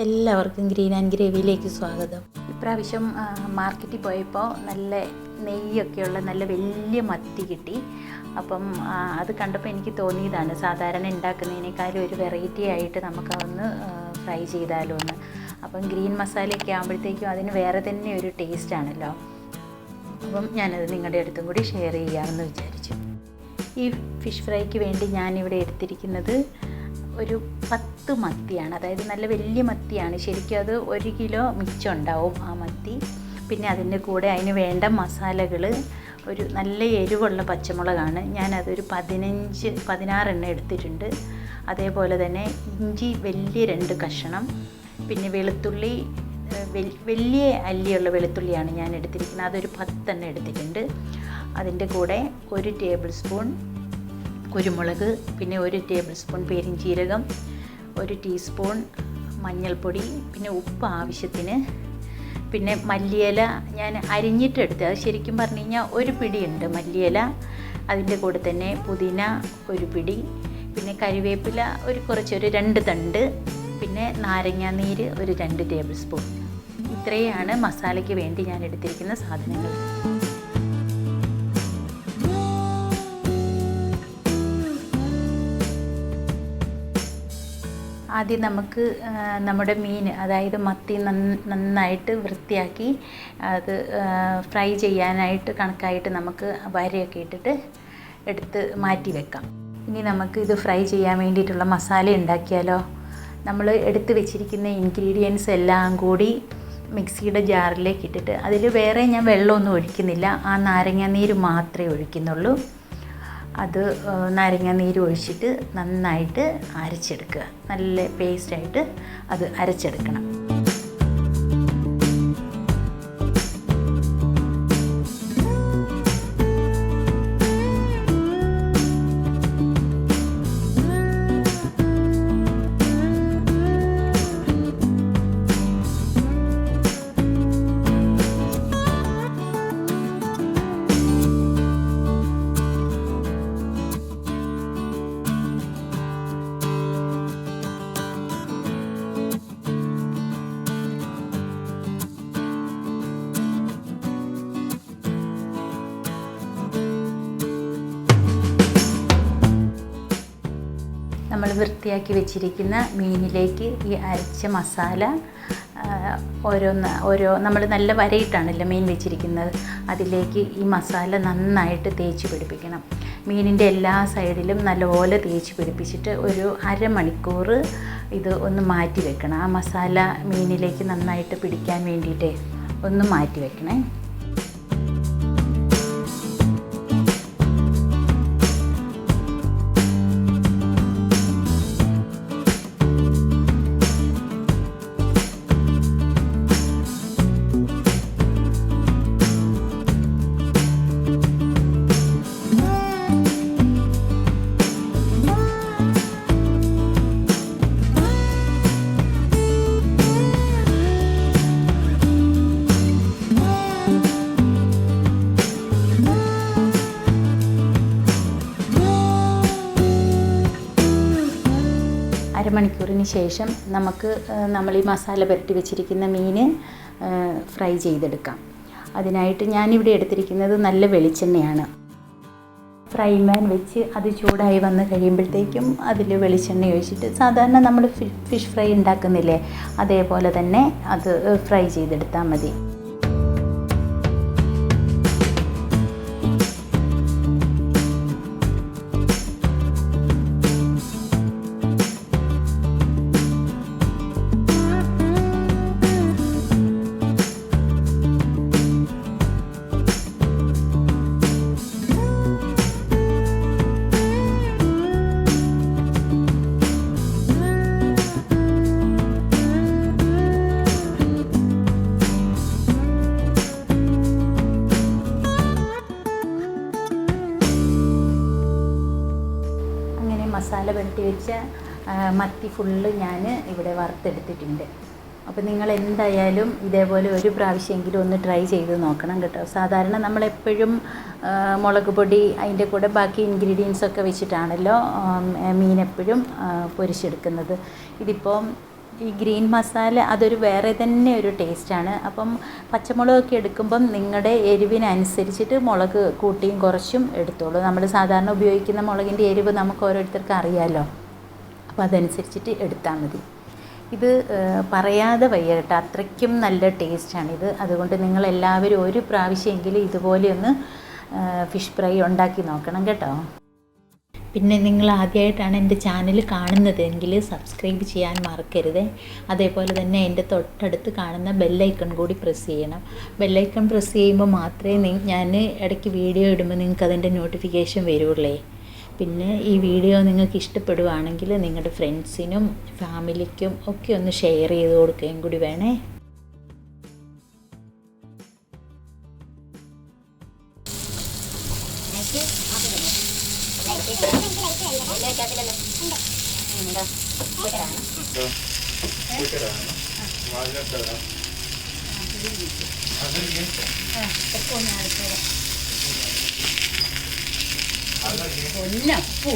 എല്ലാവർക്കും green and ഗ്രേവിയിലേക്ക് സ്വാഗതം. ഇപ്രാവശ്യം മാർക്കറ്റിൽ പോയപ്പോൾ നല്ല നെയ്യൊക്കെയുള്ള നല്ല വലിയ മത്തി കിട്ടി. അപ്പം അത് കണ്ടപ്പോൾ എനിക്ക് തോന്നിയതാണ് സാധാരണ ഉണ്ടാക്കുന്നതിനേക്കാളും ഒരു വെറൈറ്റി ആയിട്ട് നമുക്കതൊന്ന് ഫ്രൈ ചെയ്താലോ എന്ന്. അപ്പം ഗ്രീൻ മസാലയൊക്കെ ആകുമ്പോഴത്തേക്കും അതിന് വേറെ തന്നെ ഒരു ടേസ്റ്റ് ആണല്ലോ. അപ്പം ഞാനത് നിങ്ങളുടെ അടുത്തും കൂടി ഷെയർ ചെയ്യാമെന്ന് വിചാരിച്ചു. ഈ ഫിഷ് ഫ്രൈക്ക് വേണ്ടി ഞാനിവിടെ എടുത്തിരിക്കുന്നത് ഒരു 10 മത്തിയാണ്. അതായത് നല്ല വലിയ മത്തിയാണ്. ശരിക്കും അത് 1 കിലോ മിച്ചം ഉണ്ടാവും ആ മത്തി. പിന്നെ അതിൻ്റെ കൂടെ അതിന് വേണ്ട മസാലകൾ ഒരു നല്ല എരിവുള്ള പച്ചമുളകാണ്. ഞാനതൊരു 16 എണ്ണം എടുത്തിട്ടുണ്ട്. അതേപോലെ തന്നെ ഇഞ്ചി വലിയ 2 കഷ്ണം, പിന്നെ വെളുത്തുള്ളി വലിയ അല്ലിയുള്ള വെളുത്തുള്ളിയാണ് ഞാൻ എടുത്തിരിക്കുന്നത്. അതൊരു 10 എണ്ണം എടുത്തിട്ടുണ്ട്. അതിൻ്റെ കൂടെ 1 ടേബിൾ സ്പൂൺ കുരുമുളക്, പിന്നെ 1 ടേബിൾ സ്പൂൺ പെരിഞ്ചീരകം, 1 ടീസ്പൂൺ മഞ്ഞൾപ്പൊടി, പിന്നെ ഉപ്പ് ആവശ്യത്തിന്, പിന്നെ മല്ലിയില ഞാൻ അരിഞ്ഞിട്ടെടുത്ത്. അത് ശരിക്കും പറഞ്ഞു കഴിഞ്ഞാൽ 1 പിടിയുണ്ട് മല്ലിയില. അതിൻ്റെ കൂടെ തന്നെ പുതിന 1 പിടി, പിന്നെ കരിവേപ്പില ഒരു 2 തണ്ട്, പിന്നെ നാരങ്ങാനീര് ഒരു 2 ടേബിൾ സ്പൂൺ. ഇത്രയാണ് മസാലയ്ക്ക് വേണ്ടി ഞാൻ എടുത്തിരിക്കുന്ന സാധനങ്ങൾ. ആദ്യം നമുക്ക് നമ്മുടെ മീൻ, അതായത് മത്തി നന്നായിട്ട് വൃത്തിയാക്കി അത് ഫ്രൈ ചെയ്യാനായിട്ട് കണക്കായിട്ട് നമുക്ക് വരയൊക്കെ ഇട്ടിട്ട് എടുത്ത് മാറ്റി വെക്കാം. ഇനി നമുക്ക് ഇത് ഫ്രൈ ചെയ്യാൻ വേണ്ടിയിട്ടുള്ള മസാല ഉണ്ടാക്കിയാലോ. നമ്മൾ എടുത്ത് വെച്ചിരിക്കുന്ന ഇൻഗ്രീഡിയൻസ് എല്ലാം കൂടി മിക്സിയുടെ ജാറിലേക്ക് ഇട്ടിട്ട് അതിൽ വേറെ ഞാൻ വെള്ളമൊന്നും ഒഴിക്കുന്നില്ല. ആ നാരങ്ങാനീര് മാത്രമേ ഒഴിക്കുന്നുള്ളൂ. അത് നാരങ്ങാനീര് ഒഴിച്ചിട്ട് നന്നായിട്ട് അരച്ചെടുക്കുക. നല്ല പേസ്റ്റായിട്ട് അത് അരച്ചെടുക്കണം. നമ്മൾ വൃത്തിയാക്കി വെച്ചിരിക്കുന്ന മീനിലേക്ക് ഈ അരച്ച മസാല ഓരോ നമ്മൾ നല്ല വരയിട്ടാണല്ലോ മീൻ വെച്ചിരിക്കുന്നത്. അതിലേക്ക് ഈ മസാല നന്നായിട്ട് തേച്ച് പിടിപ്പിക്കണം. മീനിൻ്റെ എല്ലാ സൈഡിലും നല്ലപോലെ തേച്ച് പിടിപ്പിച്ചിട്ട് ഒരു അരമണിക്കൂർ ഇത് ഒന്ന് മാറ്റി വെക്കണം. ആ മസാല മീനിലേക്ക് നന്നായിട്ട് പിടിക്കാൻ വേണ്ടിയിട്ട് ഒന്ന് മാറ്റി വെക്കണേ. അരമണിക്കൂറിന് ശേഷം നമ്മൾ ഈ മസാല പുരട്ടി വെച്ചിരിക്കുന്ന മീൻ ഫ്രൈ ചെയ്തെടുക്കാം. അതിനായിട്ട് ഞാനിവിടെ എടുത്തിരിക്കുന്നത് നല്ല വെളിച്ചെണ്ണയാണ്. ഫ്രൈ പാൻ വെച്ച് അത് ചൂടായി വന്ന് കഴിയുമ്പോഴത്തേക്കും അതിൽ വെളിച്ചെണ്ണ ഒഴിച്ചിട്ട് സാധാരണ നമ്മൾ ഫിഷ് ഫ്രൈ ഉണ്ടാക്കുന്നില്ലേ, അതേപോലെ തന്നെ അത് ഫ്രൈ ചെയ്തെടുത്താൽ മതി. മസാല പുരട്ടി വെച്ച മത്തി ഫുള്ള് ഞാൻ ഇവിടെ വറുത്തെടുത്തിട്ടുണ്ട്. അപ്പോൾ നിങ്ങൾ എന്തായാലും ഇതേപോലെ ഒരു പ്രാവശ്യമെങ്കിലും ഒന്ന് ട്രൈ ചെയ്ത് നോക്കണം കേട്ടോ. സാധാരണ നമ്മളെപ്പോഴും മുളക് പൊടി അതിൻ്റെ കൂടെ ബാക്കി ഇൻഗ്രീഡിയൻസൊക്കെ വെച്ചിട്ടാണല്ലോ മീൻ എപ്പോഴും പൊരിച്ചെടുക്കുന്നത്. ഇതിപ്പോൾ ഈ ഗ്രീൻ മസാല അതൊരു വേറെ തന്നെ ഒരു ടേസ്റ്റാണ്. അപ്പം പച്ചമുളകൊക്കെ എടുക്കുമ്പം നിങ്ങളുടെ എരിവിനനുസരിച്ചിട്ട് മുളക് കൂട്ടിയും കുറച്ചും എടുത്തോളൂ. നമ്മൾ സാധാരണ ഉപയോഗിക്കുന്ന മുളകിൻ്റെ എരിവ് നമുക്ക് ഓരോരുത്തർക്കും അറിയാമല്ലോ. അപ്പോൾ അതനുസരിച്ചിട്ട് എടുത്താൽ മതി. ഇത് പറയാതെ വയ്യ കേട്ടോ, അത്രയ്ക്കും നല്ല ടേസ്റ്റാണിത്. അതുകൊണ്ട് നിങ്ങളെല്ലാവരും ഒരു പ്രാവശ്യമെങ്കിലും ഇതുപോലെയൊന്ന് ഫിഷ് ഫ്രൈ ഉണ്ടാക്കി നോക്കണം കേട്ടോ. പിന്നെ നിങ്ങൾ ആദ്യമായിട്ടാണ് എൻ്റെ ചാനൽ കാണുന്നതെങ്കിൽ സബ്സ്ക്രൈബ് ചെയ്യാൻ മറക്കരുത്. അതേപോലെ തന്നെ എൻ്റെ തൊട്ടടുത്ത് കാണുന്ന ബെല്ലൈക്കൺ കൂടി പ്രസ് ചെയ്യണം. ബെല്ലൈക്കൺ പ്രസ് ചെയ്യുമ്പോൾ മാത്രമേ ഞാൻ ഇടയ്ക്ക് വീഡിയോ ഇടുമ്പോൾ നിങ്ങൾക്ക് അതിൻ്റെ നോട്ടിഫിക്കേഷൻ വരുള്ളേ. പിന്നെ ഈ വീഡിയോ നിങ്ങൾക്ക് ഇഷ്ടപ്പെടുകയാണെങ്കിൽ നിങ്ങളുടെ ഫ്രണ്ട്സിനും ഫാമിലിക്കും ഒക്കെ ഒന്ന് ഷെയർ ചെയ്ത് കൊടുക്കുകയും കൂടി വേണേ. പൊന്നപ്പൂ